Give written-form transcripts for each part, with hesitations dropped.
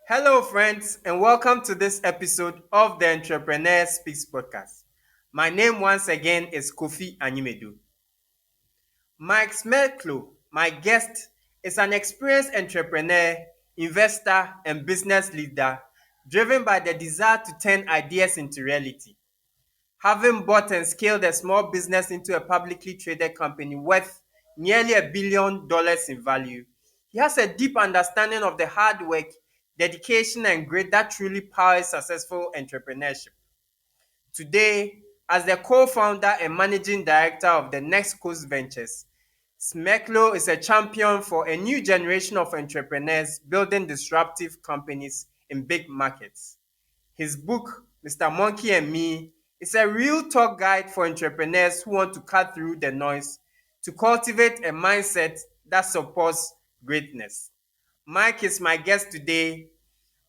Hello, friends, and welcome to this episode of the Entrepreneur Speaks podcast. My name once again is Kofi Animedu. Mike Smerklo, my guest, is an experienced entrepreneur, investor, and business leader driven by the desire to turn ideas into reality. Having bought and scaled a small business into a publicly traded company worth nearly $1 billion in value, he has a deep understanding of the hard work, dedication, and grit that truly powers successful entrepreneurship. Today, as the co founder and managing director of the Next Coast Ventures, Smerklo is a champion for a new generation of entrepreneurs building disruptive companies in big markets. His book, Mr. Monkey and Me, is a real talk guide for entrepreneurs who want to cut through the noise to cultivate a mindset that supports greatness. Mike is my guest today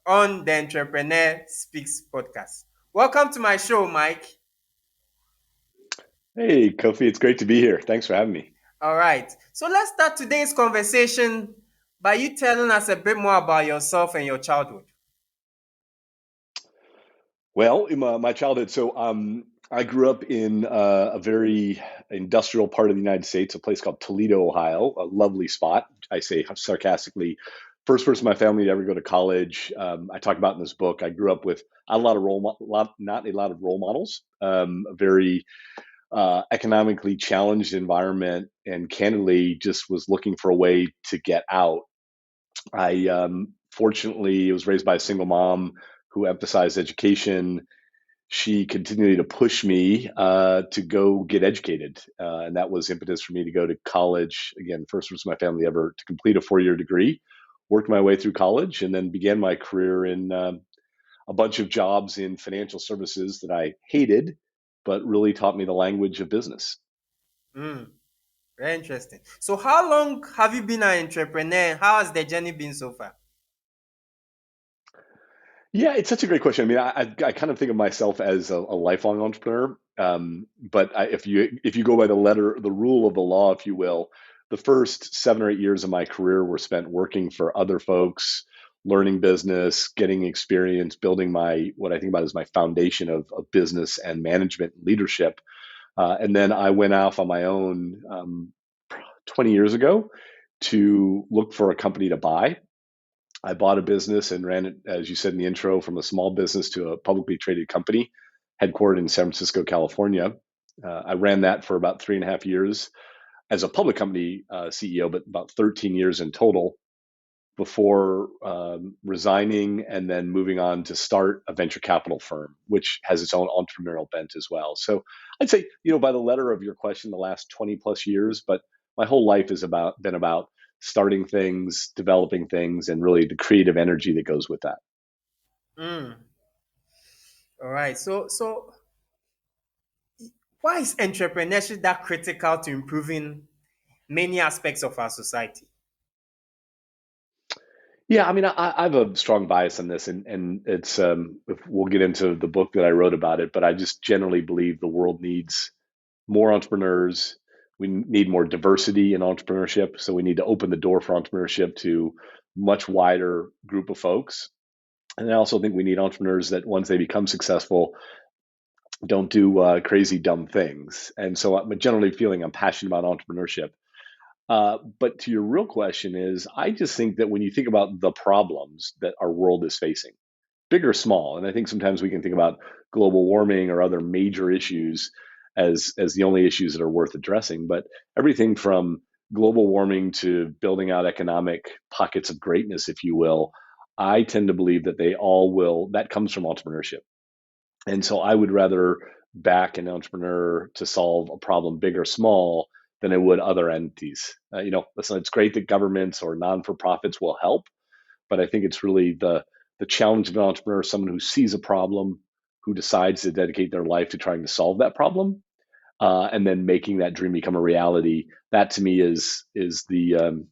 on the Entrepreneur Speaks podcast. Welcome to my show, Mike. Hey, Kofi, it's great to be here. Thanks for having me. All right. So let's start today's conversation by you telling us a bit more about yourself and your childhood. Well, in my childhood, I grew up in a very industrial part of the United States, a place called Toledo, Ohio, a lovely spot. I say sarcastically, first person in my family to ever go to college. I talk about in this book. I grew up with a lot of not a lot of role models. A very economically challenged environment, and candidly, just was looking for a way to get out. I fortunately was raised by a single mom who emphasized education. She continued to push me to go get educated, and that was impetus for me to go to college. Again, first person in my family ever to complete a 4-year degree. Worked my way through college, and then began my career in a bunch of jobs in financial services that I hated, but really taught me the language of business. Mm, very interesting. So, how long have you been an entrepreneur? How has the journey been so far? Yeah, it's such a great question. I mean, I kind of think of myself as a lifelong entrepreneur. If you go by the rule of the law, if you will, the first 7 or 8 years of my career were spent working for other folks, learning business, getting experience, building my what I think about as my foundation of business and management and leadership. And then I went off on my own 20 years ago to look for a company to buy. I bought a business and ran it, as you said in the intro, from a small business to a publicly traded company headquartered in San Francisco, California. I ran that for about 3.5 years as a public company CEO, but about 13 years in total before resigning and then moving on to start a venture capital firm, which has its own entrepreneurial bent as well. So I'd say, by the letter of your question, the last 20 plus years, but my whole life has been about starting things, developing things, and really the creative energy that goes with that. Mm, all right. So, why is entrepreneurship that critical to improving many aspects of our society? Yeah, I mean, I have a strong bias on this, and it's if we'll get into the book that I wrote about it, but I just generally believe the world needs more entrepreneurs. We need more diversity in entrepreneurship, so we need to open the door for entrepreneurship to much wider group of folks. And I also think we need entrepreneurs that once they become successful, don't do crazy dumb things. And so I'm generally feeling I'm passionate about entrepreneurship. But to your real question is, I just think that when you think about the problems that our world is facing, big or small, and I think sometimes we can think about global warming or other major issues as the only issues that are worth addressing, but everything from global warming to building out economic pockets of greatness, if you will, I tend to believe that they all will that comes from entrepreneurship. And so I would rather back an entrepreneur to solve a problem, big or small, than I would other entities. Listen, it's great that governments or non-for-profits will help, but I think it's really the challenge of an entrepreneur, someone who sees a problem, who decides to dedicate their life to trying to solve that problem, and then making that dream become a reality. That to me is the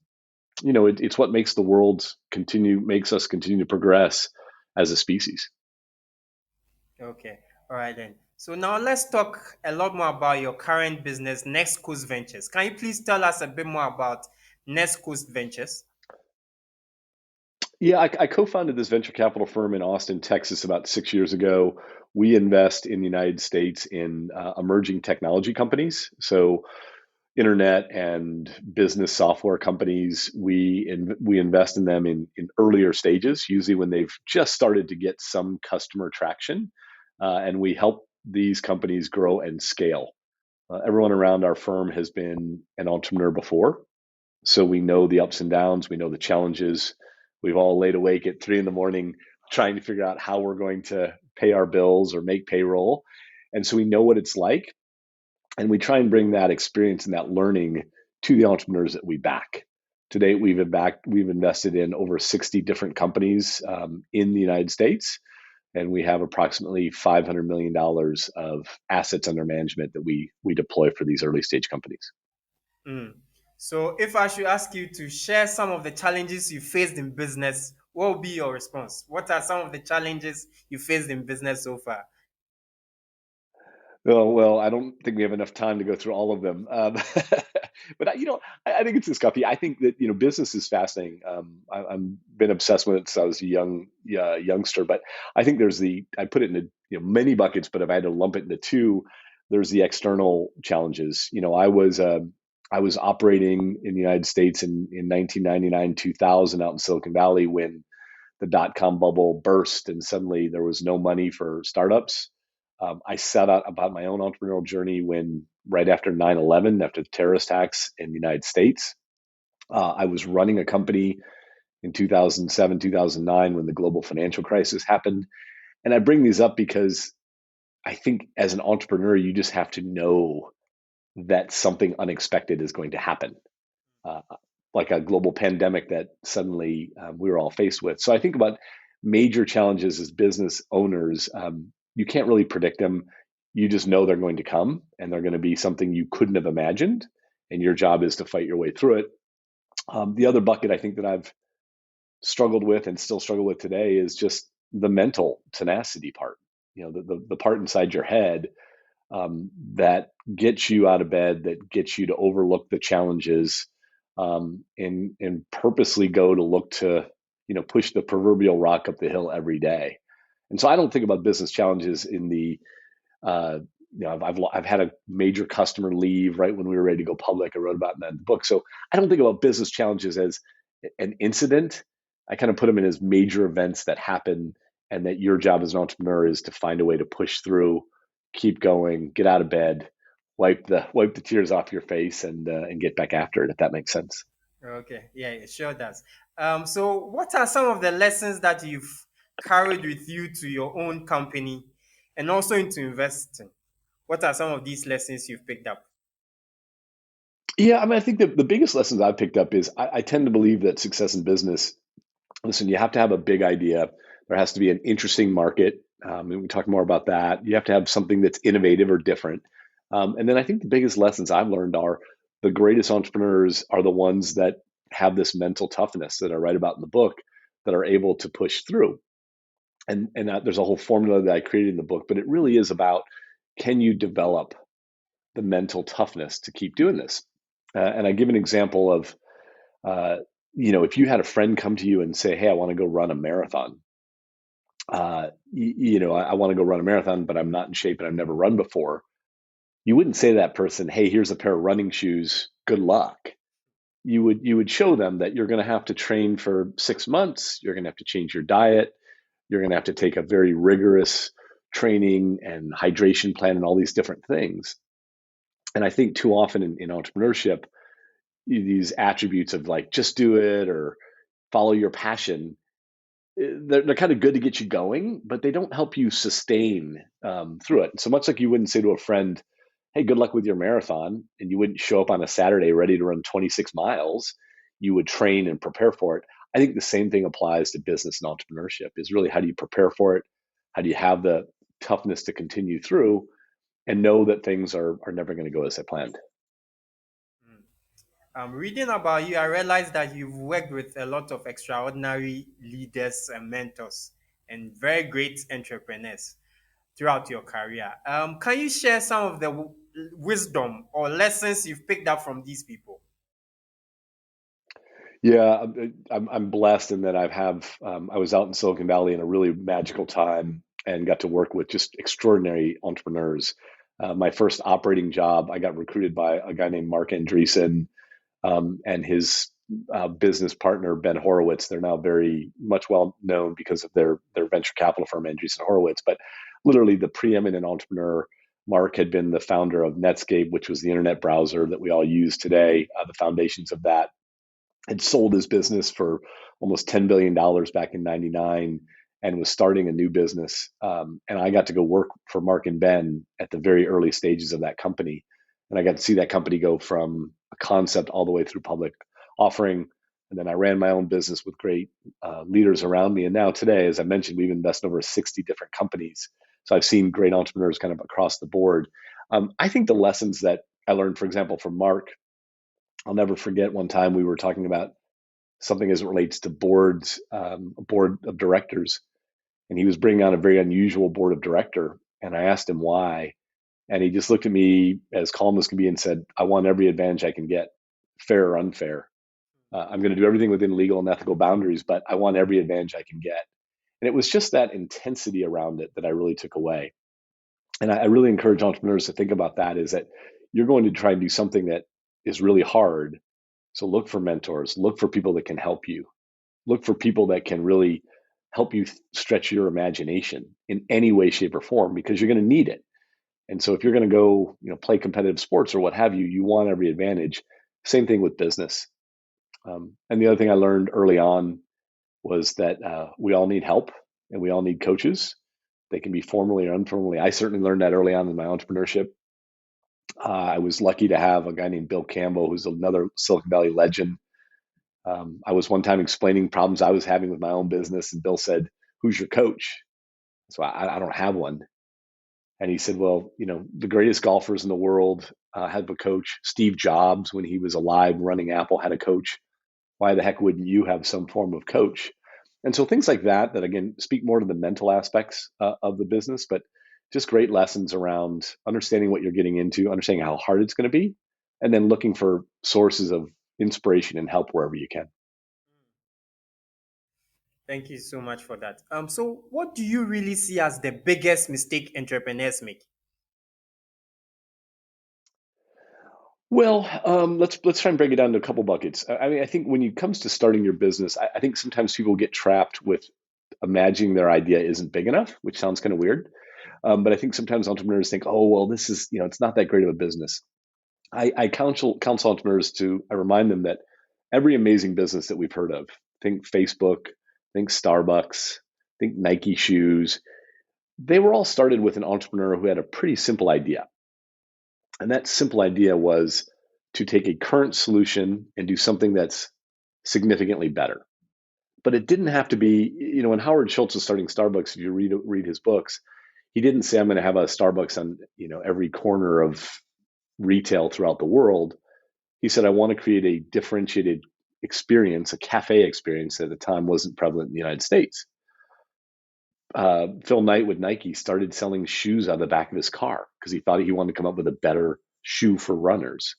it's what makes the world makes us continue to progress as a species. Okay. All right then. So now let's talk a lot more about your current business, Next Coast Ventures. Can you please tell us a bit more about Next Coast Ventures? Yeah, I co-founded this venture capital firm in Austin, Texas, about 6 years ago. We invest in the United States in emerging technology companies. So internet and business software companies, we invest in them in earlier stages, usually when they've just started to get some customer traction, and we help these companies grow and scale. Everyone around our firm has been an entrepreneur before, so we know the ups and downs, we know the challenges. We've all laid awake at 3 in the morning trying to figure out how we're going to pay our bills or make payroll, and so we know what it's like, and we try and bring that experience and that learning to the entrepreneurs that we back. To date, we've invested in over 60 different companies in the United States, and we have approximately $500 million of assets under management that we deploy for these early stage companies. Mm. So, if I should ask you to share some of the challenges you faced in business, what would be your response? What are some of the challenges you faced in business so far? Well, I don't think we have enough time to go through all of them. But I think it's this copy. I think that business is fascinating. I'm been obsessed with it since I was a youngster. But I think I put it into many buckets. But if I had to lump it into two, there's the external challenges. I was operating in the United States in 1999, 2000 out in Silicon Valley when the dot com bubble burst and suddenly there was no money for startups. I set out about my own entrepreneurial journey when right after 9/11, after the terrorist attacks in the United States. I was running a company in 2007, 2009 when the global financial crisis happened. And I bring these up because I think as an entrepreneur, you just have to know that something unexpected is going to happen, uh, like a global pandemic that suddenly we were all faced with. So I think about major challenges as business owners. You can't really predict them. You just know they're going to come and they're going to be something you couldn't have imagined. And your job is to fight your way through it. The other bucket I think that I've struggled with and still struggle with today is just the mental tenacity part. The part inside your head that gets you out of bed, that gets you to overlook the challenges, and purposely go to look to push the proverbial rock up the hill every day. And so I don't think about business challenges in the uh, I've had a major customer leave right when we were ready to go public. I wrote about that in the book. So I don't think about business challenges as an incident. I kind of put them in as major events that happen, and that your job as an entrepreneur is to find a way to push through, keep going, get out of bed, wipe the tears off your face, and get back after it. If that makes sense. Okay, yeah, it sure does. So, what are some of the lessons that you've carried with you to your own company and also into investing? What are some of these lessons you've picked up? Yeah, I mean, I think the biggest lessons I've picked up is I tend to believe that success in business. Listen, you have to have a big idea. There has to be an interesting market. And we talk more about that. You have to have something that's innovative or different. And then I think the biggest lessons I've learned are the greatest entrepreneurs are the ones that have this mental toughness that I write about in the book, that are able to push through. And there's a whole formula that I created in the book, but it really is about, can you develop the mental toughness to keep doing this? And I give an example of, uh, if you had a friend come to you and say, "Hey, I want to go run a marathon," I want to go run a marathon, but I'm not in shape and I've never run before. You wouldn't say to that person, "Hey, here's a pair of running shoes. Good luck." You would show them that you're going to have to train for 6 months. You're going to have to change your diet. You're going to have to take a very rigorous training and hydration plan and all these different things. And I think too often in entrepreneurship, these attributes of like just do it or follow your passion, they're kind of good to get you going, but they don't help you sustain through it. So much like you wouldn't say to a friend, "Hey, good luck with your marathon," and you wouldn't show up on a Saturday ready to run 26 miles. You would train and prepare for it. I think the same thing applies to business and entrepreneurship. Is really, how do you prepare for it? How do you have the toughness to continue through and know that things are never going to go as I planned? Reading about you, I realized that you've worked with a lot of extraordinary leaders and mentors and very great entrepreneurs throughout your career. Can you share some of the wisdom or lessons you've picked up from these people? Yeah, I'm blessed in that I was out in Silicon Valley in a really magical time and got to work with just extraordinary entrepreneurs. My first operating job, I got recruited by a guy named Mark Andreessen and his business partner Ben Horowitz. They're now very much well known because of their venture capital firm Andreessen Horowitz. But literally, the preeminent entrepreneur Mark had been the founder of Netscape, which was the internet browser that we all use today. The foundations of that had sold his business for almost $10 billion back in '99 and was starting a new business. And I got to go work for Mark and Ben at the very early stages of that company. And I got to see that company go from a concept all the way through public offering. And then I ran my own business with great leaders around me. And now today, as I mentioned, we've invested over 60 different companies. So I've seen great entrepreneurs kind of across the board. I think the lessons that I learned, for example, from Mark, I'll never forget one time we were talking about something as it relates to boards, a board of directors, and he was bringing on a very unusual board of director. And I asked him why, and he just looked at me as calm as could be and said, "I want every advantage I can get, fair or unfair. I'm going to do everything within legal and ethical boundaries, but I want every advantage I can get." And it was just that intensity around it that I really took away. And I really encourage entrepreneurs to think about that: is that you're going to try and do something that is really hard. So look for mentors, look for people that can help you, look for people that can really help you stretch your imagination in any way, shape, or form, because you're going to need it. And so if you're going to go, play competitive sports or what have you, you want every advantage. Same thing with business. And the other thing I learned early on was that we all need help and we all need coaches. They can be formally or informally. I certainly learned that early on in my entrepreneurship. I was lucky to have a guy named Bill Campbell, who's another Silicon Valley legend. I was one time explaining problems I was having with my own business, and Bill said, "Who's your coach?" So I don't have one. And he said, "Well, the greatest golfers in the world have a coach. Steve Jobs, when he was alive running Apple, had a coach. Why the heck wouldn't you have some form of coach?" And so things like that again speak more to the mental aspects of the business, but just great lessons around understanding what you're getting into, understanding how hard it's going to be, and then looking for sources of inspiration and help wherever you can. Thank you so much for that. So what do you really see as the biggest mistake entrepreneurs make? Well, let's try and break it down to a couple buckets. I mean, I think when it comes to starting your business, I think sometimes people get trapped with imagining their idea isn't big enough, which sounds kind of weird. But I think sometimes entrepreneurs think, "Oh, well, this is it's not that great of a business." I counsel entrepreneurs I remind them that every amazing business that we've heard of, think Facebook, think Starbucks, think Nike shoes, they were all started with an entrepreneur who had a pretty simple idea. And that simple idea was to take a current solution and do something that's significantly better. But it didn't have to be, when Howard Schultz was starting Starbucks, if you read his books, he didn't say, "I'm going to have a Starbucks on, every corner of retail throughout the world." He said, "I want to create a differentiated experience, a cafe experience that at the time wasn't prevalent in the United States." Phil Knight with Nike started selling shoes out of the back of his car because he thought he wanted to come up with a better shoe for runners.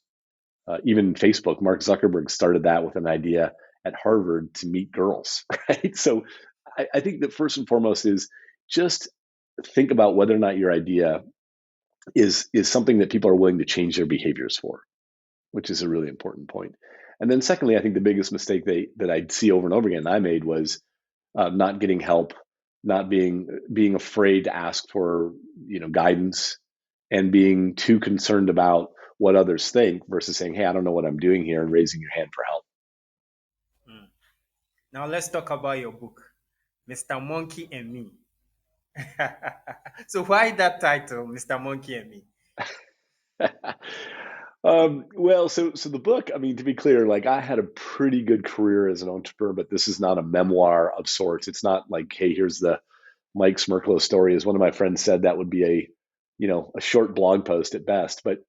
Even Facebook, Mark Zuckerberg started that with an idea at Harvard to meet girls, right? So I think that first and foremost is just think about whether or not your idea is something that people are willing to change their behaviors for, which is a really important point. And then secondly, I think the biggest mistake that I see over and over again I made was not getting help, not being afraid to ask for guidance, and being too concerned about what others think versus saying, "Hey, I don't know what I'm doing here," and raising your hand for help. Hmm. Now let's talk about your book, Mr. Monkey and Me. So why that title, Mr. Monkey and Me? Well, so the book, I mean, to be clear, like I had a pretty good career as an entrepreneur, but this is not a memoir of sorts. It's not like, "Hey, here's the Mike Smerklo story." As one of my friends said, that would be a short blog post at best. But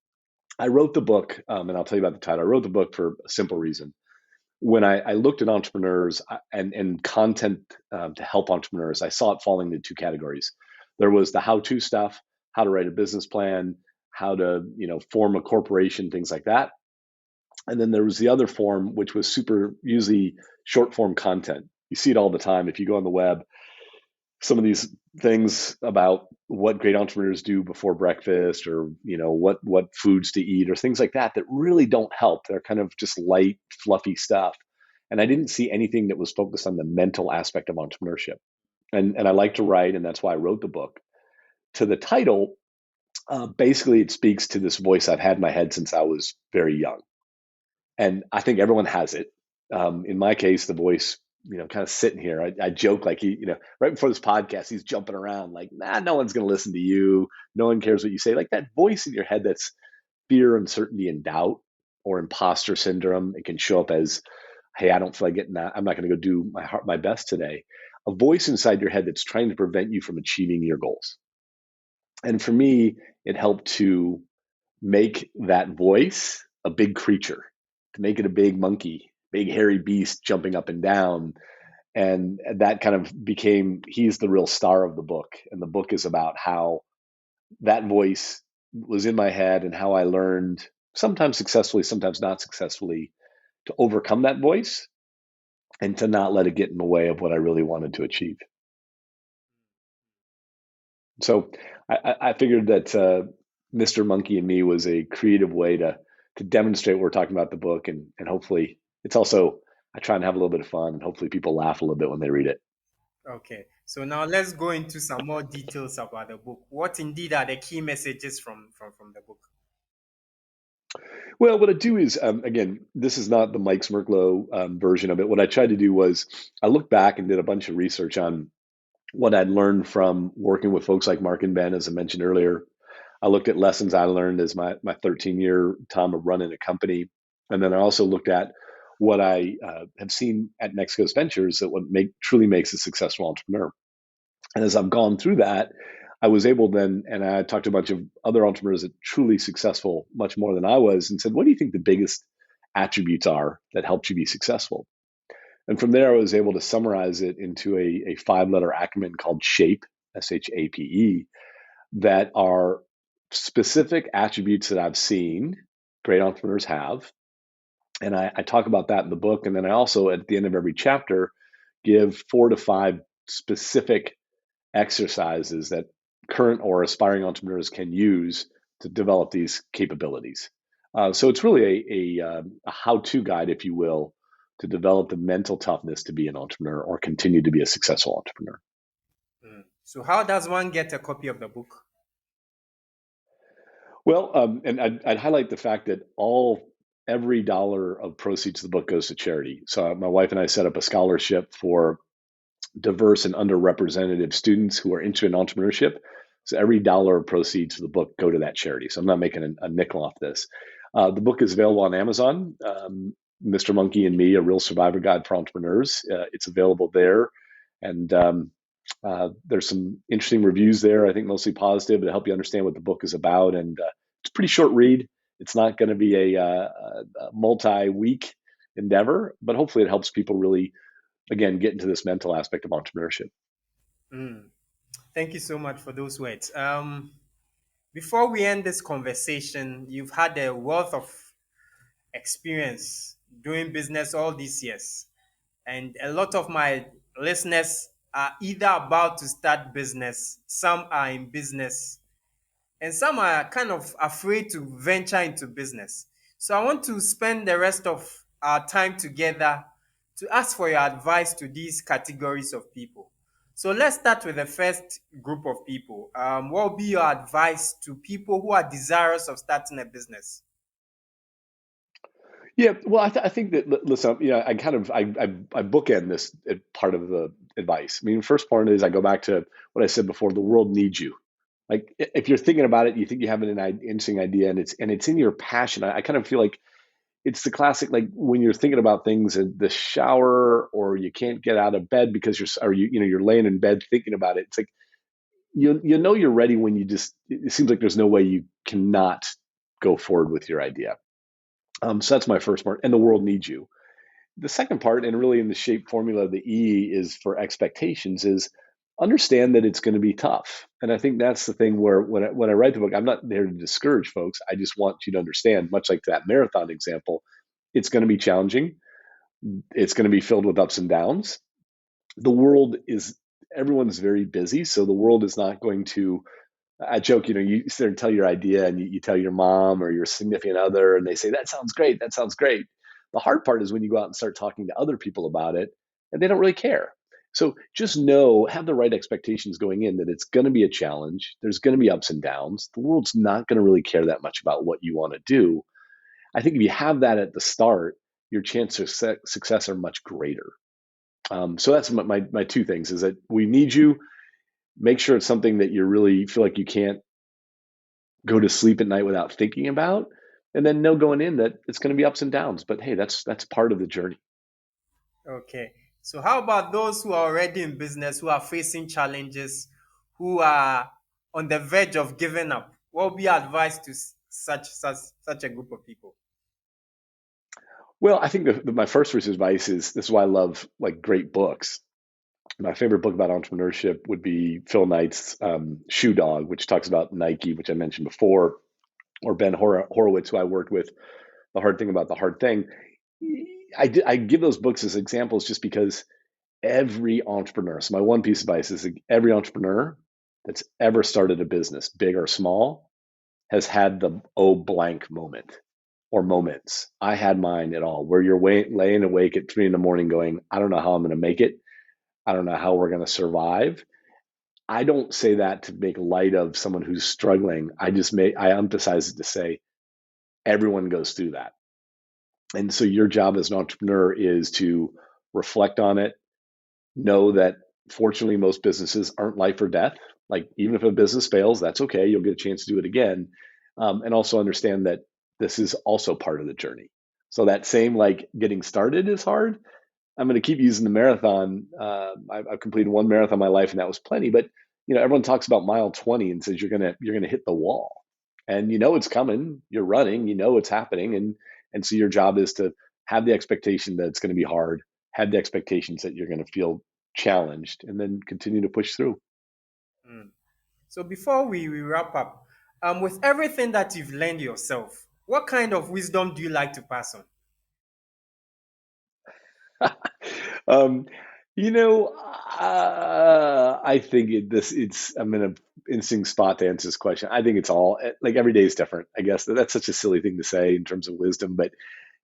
I wrote the book, and I'll tell you about the title. I wrote the book for a simple reason. When I looked at entrepreneurs and content to help entrepreneurs, I saw it falling into two categories. There was the how-to stuff, how to write a business plan, how to form a corporation, things like that. And then there was the other form, which was super usually short form content. You see it all the time. If you go on the web, some of these things about what great entrepreneurs do before breakfast, or what foods to eat, or things like that really don't help. They're kind of just light, fluffy stuff. And I didn't see anything that was focused on the mental aspect of entrepreneurship. And I like to write, and that's why I wrote the book. To the title, basically it speaks to this voice I've had in my head since I was very young, and I think everyone has it. In my case, the voice, kind of sitting here. I joke like right before this podcast, he's jumping around like, nah, no one's going to listen to you. No one cares what you say. Like that voice in your head that's fear, uncertainty, and doubt, or imposter syndrome. It can show up as, hey, I don't feel like getting that. I'm not going to go do my best today. A voice inside your head that's trying to prevent you from achieving your goals. And for me, it helped to make that voice a big creature, to make it a big monkey, big hairy beast jumping up and down. And that kind of became, he's the real star of the book. And the book is about how that voice was in my head and how I learned, sometimes successfully, sometimes not successfully, to overcome that voice and to not let it get in the way of what I really wanted to achieve. So I figured that Mr. Monkey and Me was a creative way to demonstrate what we're talking about the book, and hopefully it's also, I try and have a little bit of fun, and hopefully people laugh a little bit when they read it. Okay, so now let's go into some more details about the book. What indeed are the key messages from the book? Well, what I do is, again, this is not the Mike Smerklo version of it. What I tried to do was I looked back and did a bunch of research on what I'd learned from working with folks like Mark and Ben, as I mentioned earlier. I looked at lessons I learned as my 13-year time of running a company. And then I also looked at what I have seen at Next Coast Ventures, that what truly makes a successful entrepreneur. And as I've gone through that, I was able then, and I talked to a bunch of other entrepreneurs that truly successful, much more than I was, and said, what do you think the biggest attributes are that helped you be successful? And from there, I was able to summarize it into a 5-letter acronym called SHAPE, SHAPE, that are specific attributes that I've seen great entrepreneurs have. And I talk about that in the book. And then I also, at the end of every chapter, give 4 to 5 specific exercises that current or aspiring entrepreneurs can use to develop these capabilities. So it's really a how-to guide, if you will, to develop the mental toughness to be an entrepreneur or continue to be a successful entrepreneur. So how does one get a copy of the book? Well, and I'd highlight the fact that every dollar of proceeds of the book goes to charity. So my wife and I set up a scholarship for diverse and underrepresented students who are interested in entrepreneurship. So every dollar of proceeds of the book go to that charity. So I'm not making a nickel off this. The book is available on Amazon. Mr. Monkey and Me, A Real Survivor Guide for Entrepreneurs. It's available there. And there's some interesting reviews there, I think mostly positive, to help you understand what the book is about. And it's a pretty short read. It's not going to be a multi-week endeavor, but hopefully it helps people really, again, get into this mental aspect of entrepreneurship. Mm. Thank you so much for those words. Before we end this conversation, you've had a wealth of experience doing business all these years. And a lot of my listeners are either about to start business, some are in business, and some are kind of afraid to venture into business. So I want to spend the rest of our time together to ask for your advice to these categories of people. So let's start with the first group of people. What will be your advice to people who are desirous of starting a business? Yeah, well, I think that, listen, I kind of I bookend this part of the advice. I mean, first part is I go back to what I said before: the world needs you. Like if you're thinking about it, you think you have an interesting idea, and it's in your passion. I kind of feel like it's the classic, like when you're thinking about things in the shower, or you can't get out of bed because you're laying in bed thinking about it. It's like you know you're ready when it seems like there's no way you cannot go forward with your idea. So that's my first part, and the world needs you. The second part, and really in the shape formula, the E is for expectations, is understand that it's going to be tough. And I think that's the thing where when I write the book, I'm not there to discourage folks. I just want you to understand, much like that marathon example, It's going to be challenging. It's going to be filled with ups and downs. The world is, everyone's very busy. So the world is not going to, I joke, you sit there and tell your idea and you tell your mom or your significant other, and they say, that sounds great. That sounds great. The hard part is when you go out and start talking to other people about it and they don't really care. So just know, have the right expectations going in that it's going to be a challenge. There's going to be ups and downs. The world's not going to really care that much about what you want to do. I think if you have that at the start, your chances of success are much greater. So that's my two things is that we need you. Make sure it's something that you really feel like you can't go to sleep at night without thinking about, and then know going in that it's going to be ups and downs. But hey, that's part of the journey. Okay. So how about those who are already in business, who are facing challenges, who are on the verge of giving up? What would be advice to such a group of people? Well, I think my first piece of advice is this is why I love like great books. My favorite book about entrepreneurship would be Phil Knight's Shoe Dog, which talks about Nike, which I mentioned before, or Ben Horowitz, who I worked with, The Hard Thing About the Hard Thing. I give those books as examples just because every entrepreneur, so my one piece of advice is every entrepreneur that's ever started a business, big or small, has had the oh blank moment or moments. I had mine at all, where you're laying awake at 3 in the morning going, I don't know how I'm going to make it. I don't know how we're going to survive. I don't say that to make light of someone who's struggling. I emphasize it to say everyone goes through that. And so your job as an entrepreneur is to reflect on it, know that fortunately most businesses aren't life or death. Like even if a business fails, that's okay. You'll get a chance to do it again. And also understand that this is also part of the journey. So that same like getting started is hard. I'm going to keep using the marathon. I've completed one marathon in my life, and that was plenty. But everyone talks about mile 20 and says you're gonna hit the wall, and it's coming. You're running. It's happening, and so your job is to have the expectation that it's going to be hard, have the expectations that you're going to feel challenged, and then continue to push through. Mm. So before we wrap up, with everything that you've learned yourself, what kind of wisdom do you like to pass on? um, I think it's I'm in a instinct spot to answer this question. I think it's all like every day is different. I guess that's such a silly thing to say in terms of wisdom, but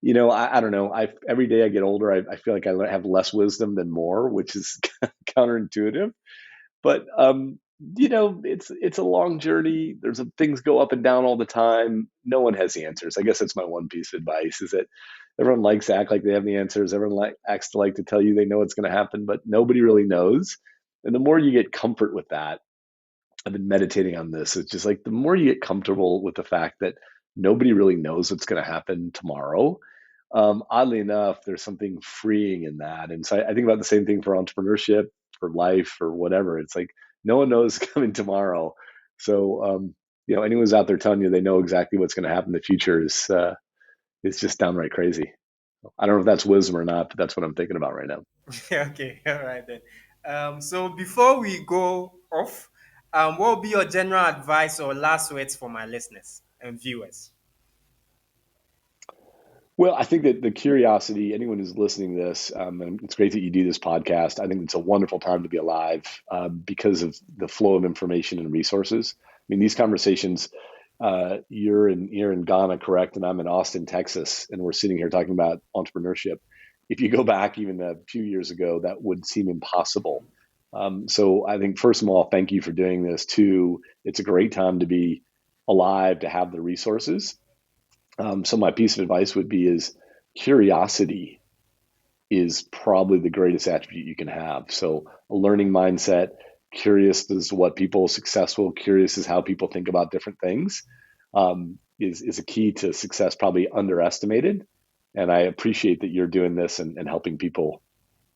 I don't know. Every day I get older, I feel like I have less wisdom than more, which is counterintuitive. But it's a long journey. Things go up and down all the time. No one has the answers. I guess that's my one piece of advice is that everyone likes to act like they have the answers. Everyone acts to like to tell you they know what's going to happen, but nobody really knows. And the more you get comfort with that, I've been meditating on this. It's just like the more you get comfortable with the fact that nobody really knows what's going to happen tomorrow. Oddly enough, there's something freeing in that. And so I think about the same thing for entrepreneurship, for life, or whatever. It's like no one knows coming tomorrow. So, anyone who's out there telling you they know exactly what's going to happen in the future is just downright crazy. I don't know if that's wisdom or not, but that's what I'm thinking about right now. Okay, all right then. So before we go off, what will be your general advice or last words for my listeners and viewers? Well, I think that the curiosity, anyone who's listening to this, and it's great that you do this podcast. I think it's a wonderful time to be alive because of the flow of information and resources. I mean, these conversations, you're in Ghana, correct? And I'm in Austin, Texas, and we're sitting here talking about entrepreneurship. If you go back even a few years ago, that would seem impossible. So I think, first of all, thank you for doing this. Two, it's a great time to be alive, to have the resources. So my piece of advice would be is curiosity is probably the greatest attribute you can have. So a learning mindset, curious as to what people are successful, curious as how people think about different things, is a key to success, probably underestimated. And I appreciate that you're doing this and helping people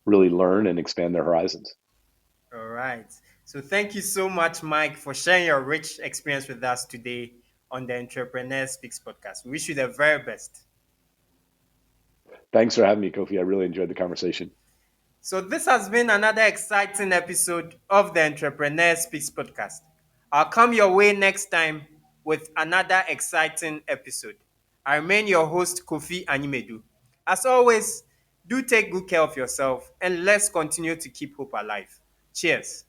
really learn and expand their horizons. All right. So thank you so much, Mike, for sharing your rich experience with us today on the Entrepreneur Speaks podcast. We wish you the very best. Thanks for having me, Kofi. I really enjoyed the conversation. So this has been another exciting episode of the Entrepreneur Speaks podcast. I'll come your way next time with another exciting episode. I remain your host, Kofi Animedu. As always, do take good care of yourself and let's continue to keep hope alive. Cheers.